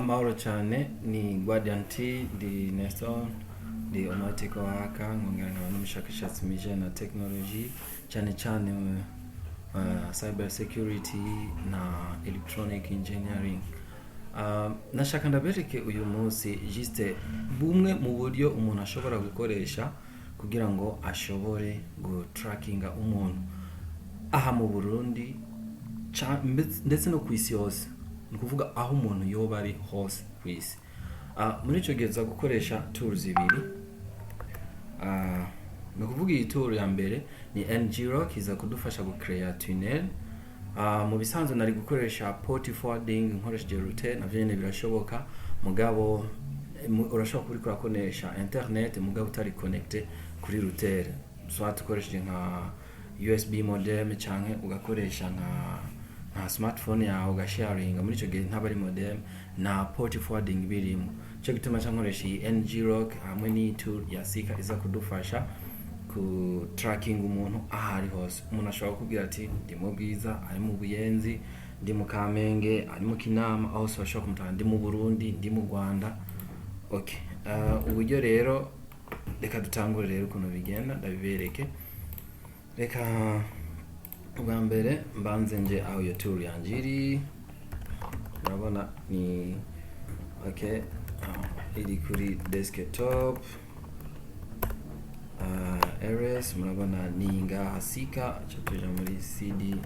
Amahoro cyane ni Guardian T di Nestor di Onomatiko haka nkongera nkaba n'umushakashatsi mu bijyanye na technology cyane cyane cyber security na electronic engineering. Nashaka ndabereke uyu munsi juste bumwe mu buryo umuntu ashobora gukoresha kugira ngo ashobore gutrackinga umuntu aha mu Burundi ndetse no ku isi yose, ni kuvuga aho umuntu yoba ari hose ku isi. Muri icyo gihe za gukoresha tools ibiri. Ni kuvuga iyi tool ya mbere ni NGRock iza kudufasha gucreate tunnel. Mu bisanzwe nari gukoresha port forwarding nkoresheje router, navyo nyene birashoboka, mugabo urashobora kubikora konesha internet mugabo utari connected kuri router, so tukoresheje nka USB modem canke ugakoresha nka smartphone yawe ugasharinga. Muri ico gihe ntabari modem na port forwarding birimo, cyo gituma nkoresha iyi NGRock hamwe ni tool ya Sika iza kudufasha ku tracking umuntu ahari hose. Umuntu ashobora kubwira ati ndi mu Bwiza, ari mu Buyenzi, ndi mu Kamenge, ari mu Kinama, aho so ashobora kumutanga ndi mu Burundi, ndi mu Rwanda. Okay, uburyo rero reka dutangure rero ukuntu bigenda ndabibereke. Reka ubwa mbere mbanze nje aho iyo tool yanje iri, urabona ni okay, iri kuri desktop. RS murabona ni ngaha Sika, cyo tuja muri CD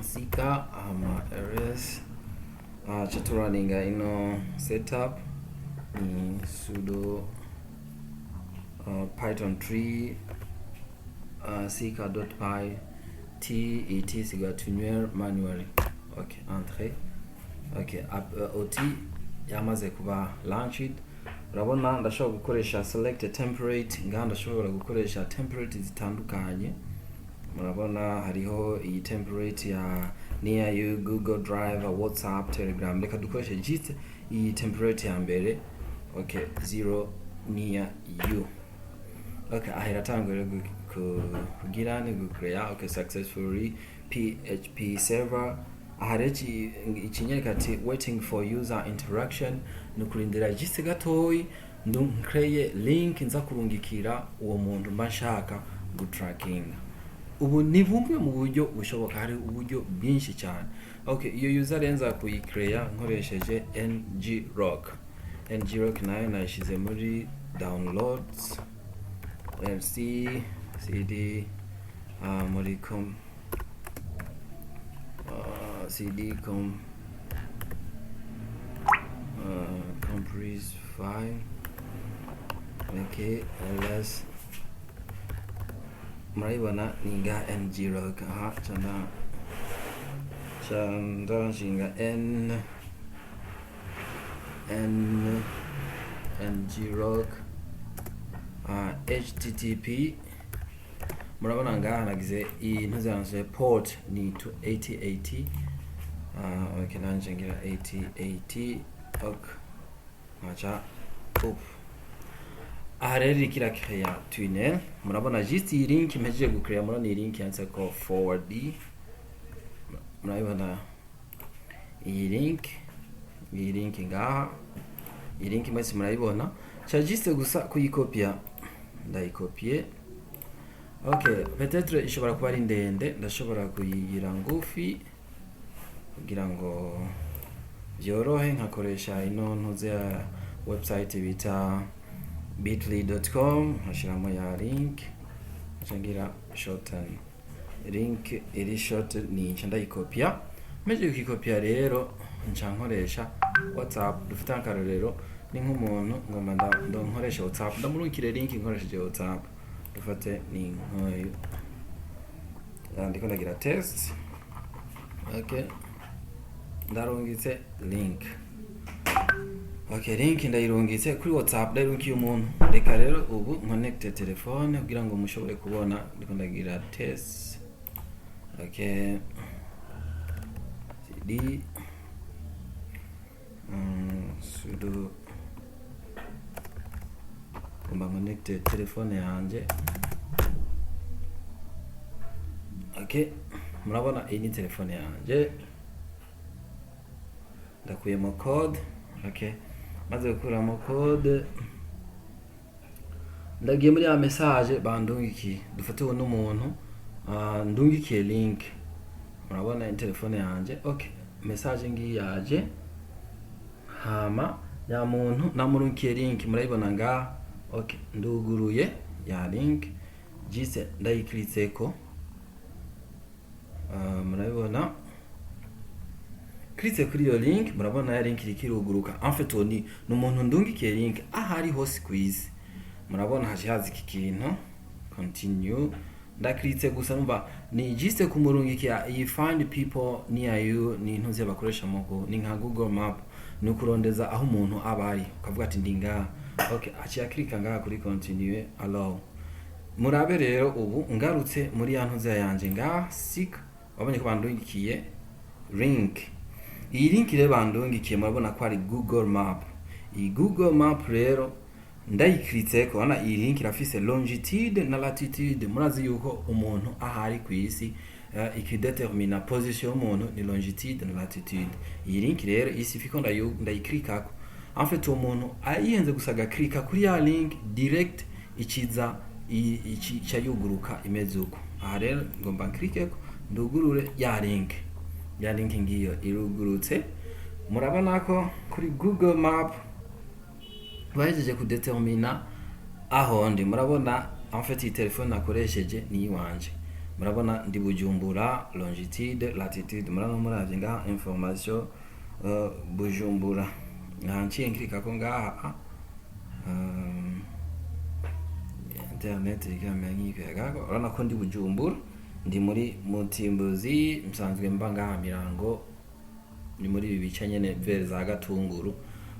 Sika ama RS cyo turaninga ino setup ni sudo python 3 sika.py t siga tuner manually. Okay, entrée. Okay, OT yamaze kuba launched. Urabona ndashobora gukoresha select template, ngaha ndashobora gukoresha template zitandukanye. Murabona hariho iyi template ya Near You, Google Drive, WhatsApp, Telegram. Reka dukoreshe just iyi template ya mbere. Okay, 0 Near You. Okay, ahera tangwe kugira ni gucreate. Okay, successfully PHP server. Aharechi ikinyereka ati waiting for user interaction, nukurindira just gatoyi ndumkreye link nza kurungikira uwo muntu mbashaka gutracking. Ubu ni bumwe mu buryo bushoboka, hari uburyo bwinshi cyane. Okay, iyo user renza kuyicreate nkoresheje NGRock. NGRock nayo nashize muri downloads, CD muri CD compress file. Okay, ls murayibona ninga NGRock. chanda shinga NGRock http murabona ngaha nagize iyi ntuzanze port ni to 8080. Okay, nanje ngira 8080. Okay, acha areri kira create tunnel. Murabona just iyi link meje gucreate, murabona iyi link yanse ko forward. Murabona iyi link ngaha, iyi link mwese murayibona, cha just gusa kuyikopia, ndayikopie. Okay, peut-être ishobora kuba ari ndende, ndashobora kuyigira ngufi kugira ngo byorohe. Nkakoresha ino ntuze ya website bita bitly.com, nkashiramo ya link, ngira shorten link iri short ni ndayikopia. Meje kuyikopia rero nca nkoresha WhatsApp. Dufite akarorero ni nk'umuntu ngomba nkoresha WhatsApp, ndamurungikire link nkoresheje WhatsApp. Dufate ni nkoyo ndiko ndagira test. Okay, ndarungitse link. Okay, link ndayirungitse kuri WhatsApp, ndayirungiye umuntu. Reka rero ubu connecte telefone kugira ngo mushobore kubona ndiko ndagira test. Okay, CD sudo connecte telefone yanje. Okay, murabona iyi ni telefone yanje. ndakuyemo code. Okay, maze gukuramo code ndagiye muri ya message bandungikiye. Dufate uwo n'umuntu ndungikiye link, murabona telefone yanje. Okay, message ngiyi yaje, hama ya muntu namurungikiye link murayibona nga. Okay, nduguruye ya link jise ndayikiritseko, murabibona kiritse kuri iyo link, murabona ya link ikiruguruka. En fait ni umuntu ndungikiye link ahari hose kwisi, murabona haje hazi iki kintu continue. Ndakiritse gusa numva ni jiste kumurungikiya iyi find people near you, ni intuze bakoresha mu ni nka Google Map, ni kurondeza aho umuntu abari ukavuga ati ndinga. Okay, aciye klika ngaha kuri continue allow. Murabe rero ubu ngarutse muri ya ntuze yanje nga seek, wabonye ko bandungikiye link. Iyi link rero bandungikiye murabona ko ari Google Map. Iyi Google Map rero ndayikritseko, ana iyi link irafise longitude na latitude. Murazi yuko umuntu ahari ku isi ikidetermina position y'umuntu ni longitude na latitude. Iyi link rero isifiko ndayiklikako. En fait umuntu ayihenze gusaga klika kuri ya link direct ikiza ica yuguruka imeze uko. Aha rero ngomba nklikeko ndugurure ya link. Ya link ngiyo irugurutse. Murabona ko kuri Google Map bahejeje kudetermina aho ndi. Murabona en fait iyi telefone nakoresheje ni iwanje. Murabona ndi Bujumbura, longitude, latitude. Murabona muravye ngaha information Bujumbura. Nanciye nkirika ko ngaha internet ikamenya ikagago. Urabona ko ndi Bujumbura, ndi muri Mutimbuzi, msanzwe mba ngaha Mirango, ni muri ibi bice nyene vers za Gatunguru.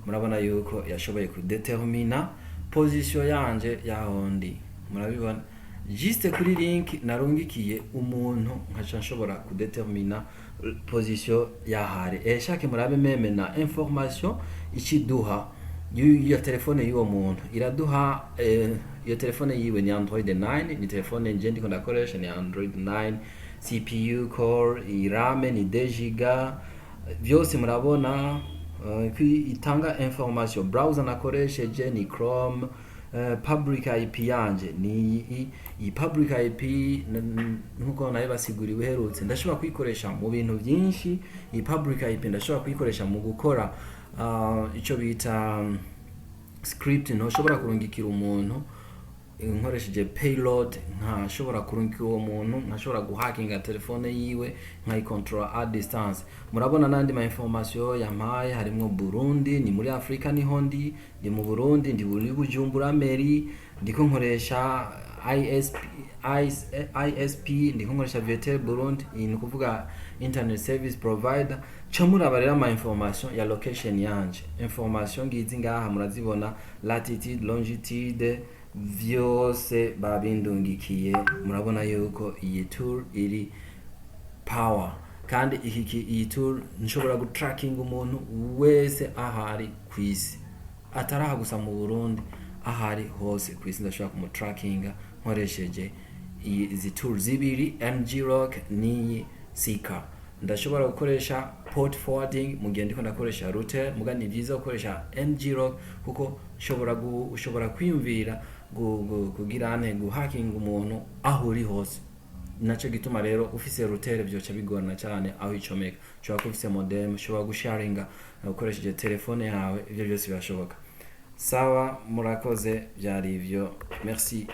Murabona yuko yashoboye kudetermina position yanje yaho ndi. Murabibona juste kuri link narungikiye umuntu nkaca nshobora kudetermina position yahari. Chaque murabe meme na information ikiduha iyo telefone y'uwo muntu iraduha. Iyo telefone yiwe ni Android 9, ni telefone nje ndiko ndakoresha ni Android 9, CPU core, RAM ni 2 GB. Byose murabona itanga information. Browser nakoresheje ni Chrome. Public IP yanje ni i public IP nkuko nayo basiguriwe herutse. Ndashobora kuyikoresha mu bintu byinshi. I public IP ndashobora kuyikoresha mu gukora ico bita script. Ntushobora kurungikira umuntu nkoresheje payload, nkashobora kurungikira uwo muntu, nkashobora guhackinga telefone yiwe, nkayicontrol at distance. Murabona nandi ma information yampaye harimo Burundi, ni muri Afrika niho ndi mu Burundi, ndi muri Bujumbura Meri, ndiko nkoresha ISP, ndiko nkoresha Viettel Burundi, ni kuvuga internet service provider. Chamura rero ama information ya location yanje. Information ngizi ngaha murazibona, latitude, longitude, vyose babindungikiye. Murabona yuko iyi tool iri power, kandi iyi tool nshobora gutracking umuntu wese ahari kwisi, ataraha gusa mu Burundi, ahari hose kwisi ndashobora kumutrackinga nkoresheje izi tools zibiri, NG-Rock ni Seeker. Ndashobora gukoresha port forwarding mu gihe ndiko ndakoresha router, mugani ni byiza gukoresha NG-Rock kuko ushobora kwiyumvira kugirane guhacking umuntu aho uri hose. Naco gituma rero ufise router byoca bigorana cyane aho icomeka. Ushobora kufise modem, ushobora gusharinga ukoresheje telefone yawe, ibyo byose birashoboka. Sawa, murakoze, byari ivyo. Merci.